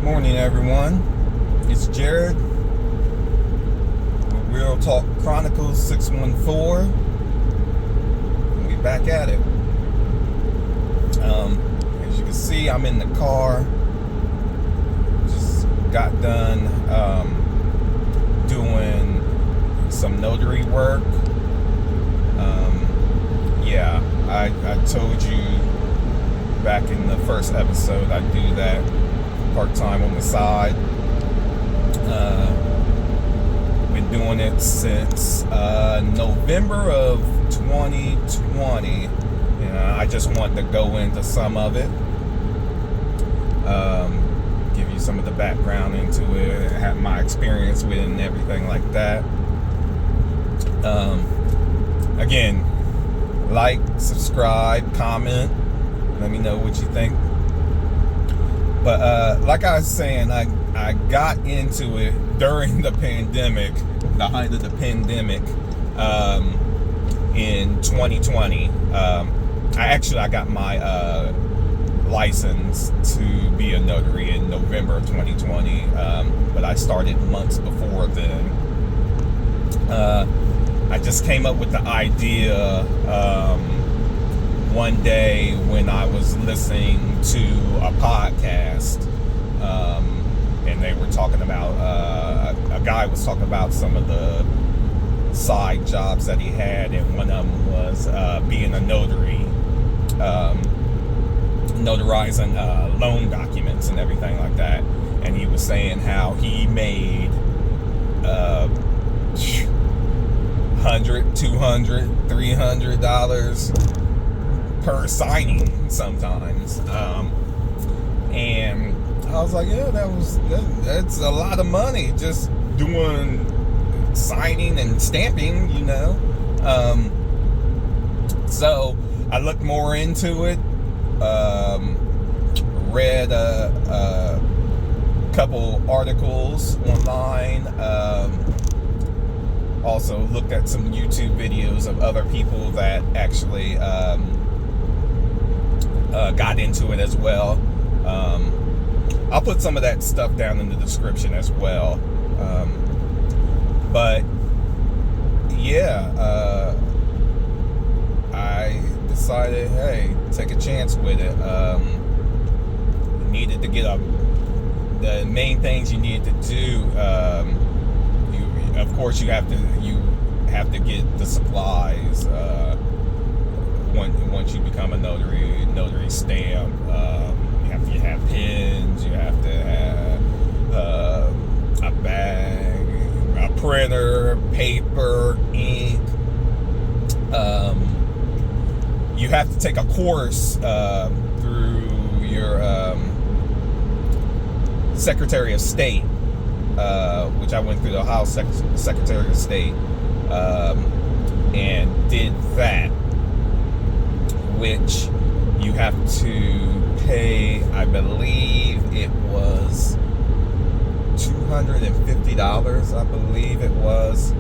Morning, everyone. It's Jared with Real Talk Chronicles 614. And we back at it. As you can see, I'm in the car. Just got done doing some notary work. I told you back in the first episode I do that part-time on the side. Been doing it since November of 2020. I just wanted to go into some of it, give you some of the background into it, have my experience with it and everything like that. Again, like, subscribe, comment, let me know what you think. But like I was saying, I got into it during the pandemic, the height of the pandemic, in 2020. I got my license to be a notary in November of 2020, but I started months before then. I just came up with the idea one day when I was listening to a podcast, and they were talking about, a guy was talking about some of the side jobs that he had, and one of them was being a notary, notarizing loan documents and everything like that. And he was saying how he made $100, $200, $300 per signing sometimes, and I was like, yeah, that's a lot of money just doing signing and stamping, so I looked more into it, read a couple articles online, also looked at some YouTube videos of other people that actually got into it as well. I'll put some of that stuff down in the description as well. But yeah, I decided, hey, take a chance with it. Needed to get the main things you need to do. Of course, you have to get the supplies. Once you become a notary stamp, you have pens, you have to have a bag, a printer, paper, ink. You have to take a course through your Secretary of State, which I went through the Ohio Secretary of State, and did that, which you have to pay, I believe it was $250, I believe it was,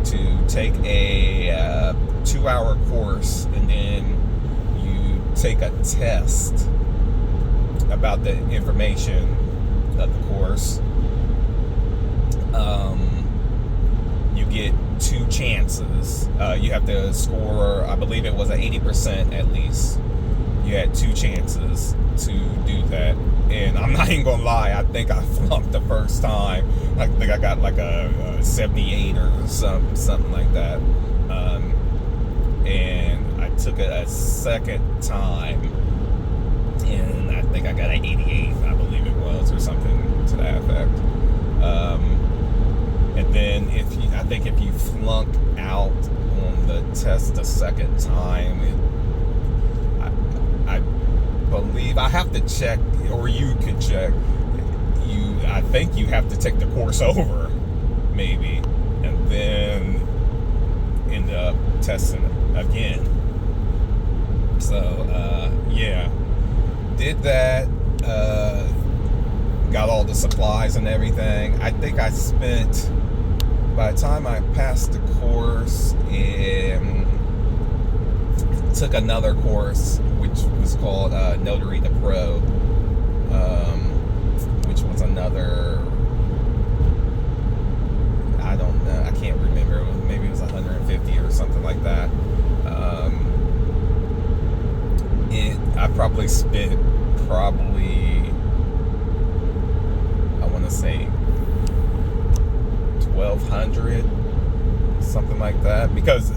to take a 2-hour course, and then you take a test about the information of the course. You get 2 chances. You have to score, I believe it was an 80% at least. You had 2 chances to do that. And I'm not even gonna lie, I think I flunked the first time. I think I got like a 78 or something like that. And I took it a second time, and I think I got an 88, I believe it was, or something to that effect. And then I think if you flunk out on the test the second time, I believe, I have to check, or you could check, I think you have to take the course over, maybe, and then end up testing again. So, yeah, did that, got all the supplies and everything. I think I spent, by the time I passed the course, and took another course which was called Notary the Pro, which was $100, something like that. Because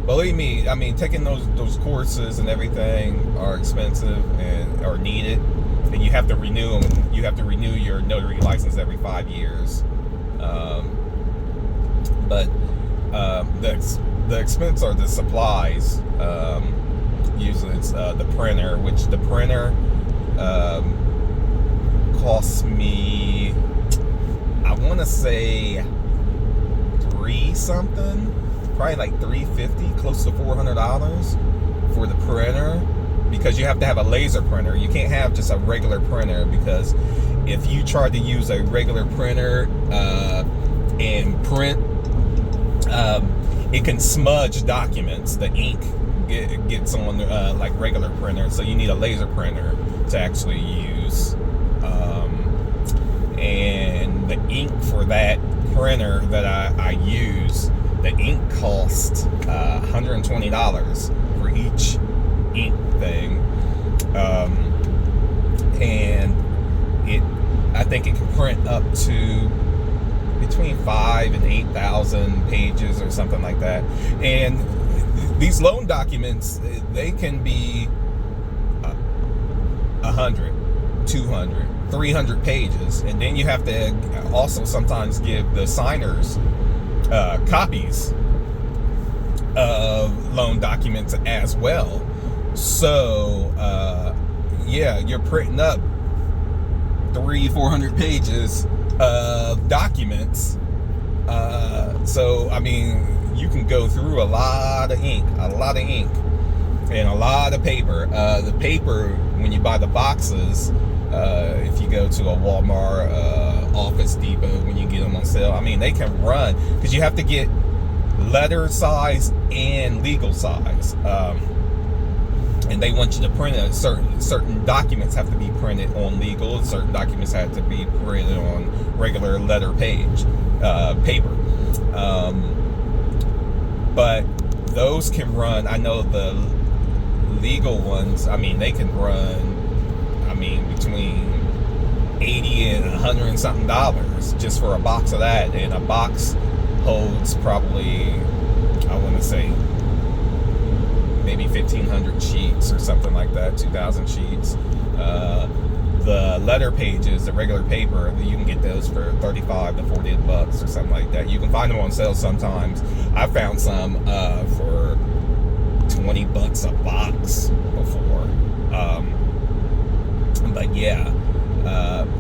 believe me, I mean, taking those courses and everything are expensive and are needed, and you have to renew them. You have to renew your notary license every 5 years. But the expense are the supplies. Usually it's the printer, which the printer costs me, I want to say probably like $350, close to $400 for the printer, because you have to have a laser printer. You can't have just a regular printer, because if you try to use a regular printer and print, it can smudge documents. The ink gets on like regular printer, so you need a laser printer to actually use. And the ink for that printer that I use, the ink costs $120 for each ink thing, and I think it can print up to between 5,000 and 8,000 pages or something like that. And these loan documents, they can be 100, 200, 300 pages, and then you have to also sometimes give the signers copies of loan documents as well. So yeah, you're printing up 300-400 pages of documents. So I mean, you can go through a lot of ink and a lot of paper. The paper, when you buy the boxes, if you go to a Walmart, Office Depot, when you get them on sale, I mean, they can run, because you have to get letter size and legal size, and they want you to print a certain documents have to be printed on legal, and certain documents have to be printed on regular letter paper. But those can run, I know the legal ones, I mean, they can run, I mean, between $80 and $100 and something just for a box of that. And a box holds probably, I want to say, maybe 1,500 sheets or something like that, 2,000 sheets. The letter pages, the regular paper, you can get those for $35 to $40 or something like that. You can find them on sale sometimes. I found some for $20 a box before. But yeah,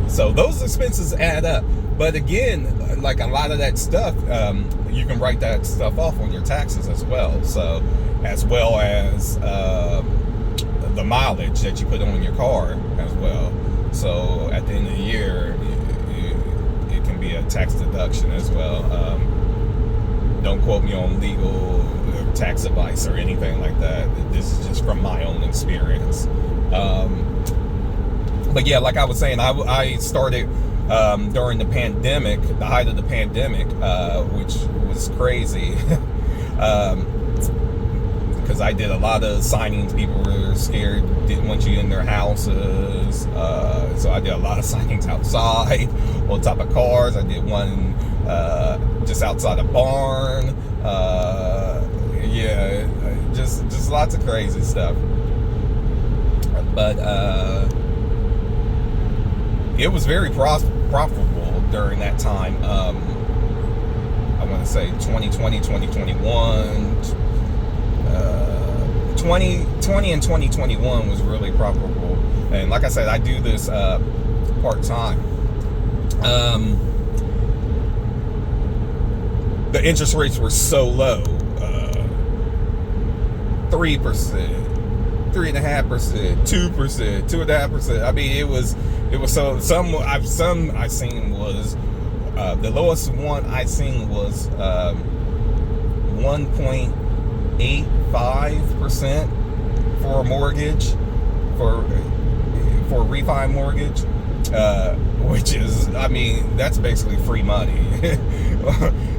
so those expenses add up. But again, like a lot of that stuff, you can write that stuff off on your taxes as well. So, as well as the mileage that you put on your car as well. So at the end of the year, it can be a tax deduction as well. Don't quote me on legal or tax advice or anything like that. This is just from my own experience. But yeah, like I was saying, I started during the pandemic, the height of the pandemic, which was crazy. Because I did a lot of signings. People were scared, didn't want you in their houses. So I did a lot of signings outside, on top of cars. I did one just outside a barn. Yeah, just lots of crazy stuff. But it was very profitable during that time. I want to say 2020, 2021. 2020 and 2021 was really profitable. And like I said, I do this part-time. The interest rates were so low, 3%, 3.5%, 2%, 2.5%. I mean, it was so, some I've seen was the lowest one I seen was 1.85% for a mortgage, for a refi mortgage, which is, I mean, that's basically free money.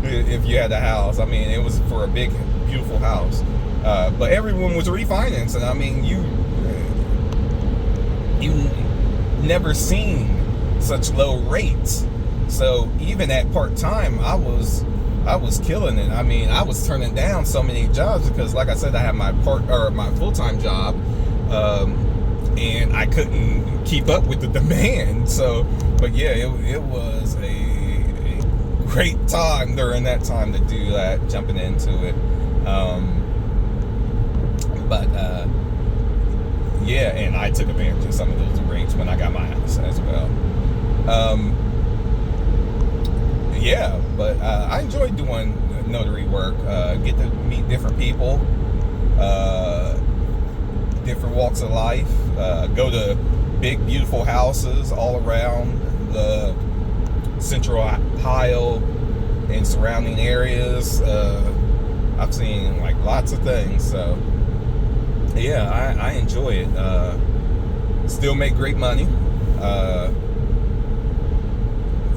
If you had a house, I mean, it was for a big, beautiful house, but everyone was refinancing. I mean, you never seen such low rates. So even at part-time, I was I was killing it. I mean, I was turning down so many jobs because, like I said, I had my full-time job, and I couldn't keep up with the demand. So, but yeah, it was a great time during that time to do that, jumping into it. Yeah, and I took advantage of some of those rates when I got my house as well. Yeah, but I enjoy doing notary work. Get to meet different people, different walks of life. Go to big, beautiful houses all around the Central Ohio and surrounding areas. I've seen like lots of things, so yeah, I enjoy it. Still make great money.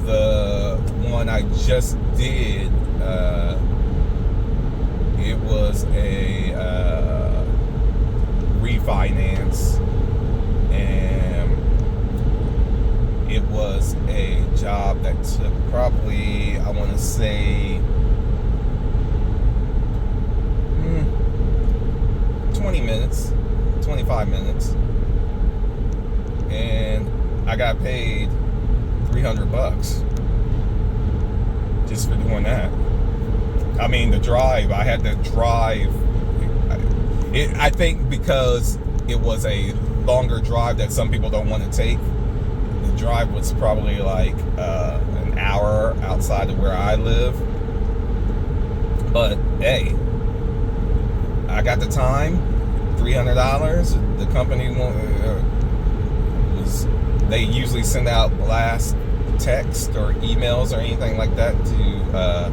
The one I just did, it was a refinance, and it was a job that took probably, I want to say, 20 minutes, 25 minutes, and I got paid $300 just for doing that. I mean, the drive, I had to drive it. I think because it was a longer drive that some people don't want to take. The drive was probably like an hour outside of where I live, but hey, I got the time. $300. The company they usually send out blast text or emails or anything like that to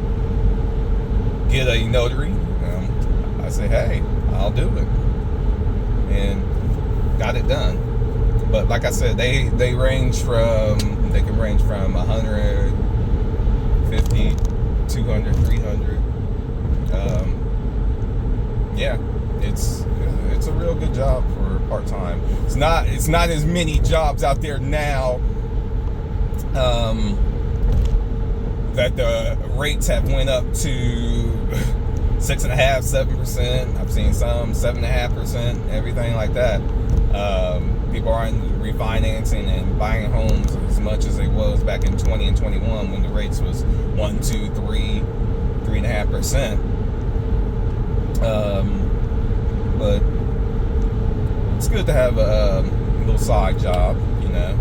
get a notary. I say, hey, I'll do it, and got it done. But like I said, they can range from 150, 200, 300. Yeah, it's a real good job for part-time. It's not as many jobs out there now that the rates have went up to 6.5%, 7%. I've seen some 7.5%, everything like that. People aren't refinancing and buying homes as much as it was back in 20 and 21 when the rates was 1, 2, 3, 3.5%. But it's good to have a little side job, you know.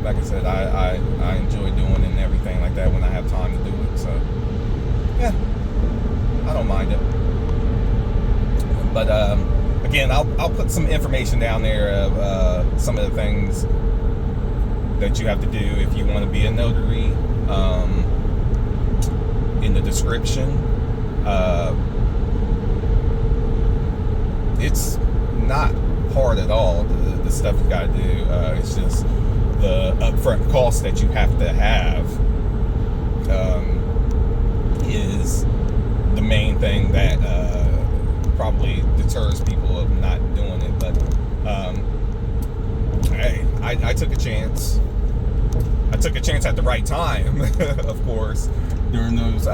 Like I said, I enjoy doing it and everything like that when I have time to do it. So yeah, I don't mind it. But again, I'll put some information down there of some of the things that you have to do if you want to be a notary in the description. It's not hard at all, the stuff you gotta do. It's just the upfront cost that you have to have is the main thing that probably deters people of not doing it. But hey, I took a chance. I took a chance at the right time, of course, during those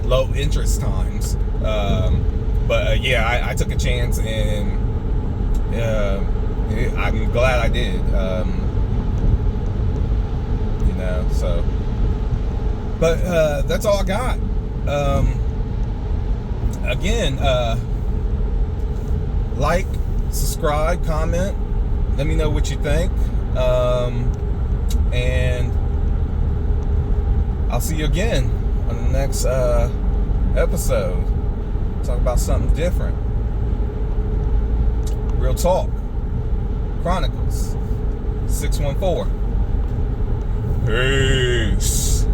low interest times. But yeah, I took a chance, and I'm glad I did. You know, so. But that's all I got. Again, like, subscribe, comment. Let me know what you think. And I'll see you again on the next episode. Talk about something different. Real Talk Chronicles 614. Peace.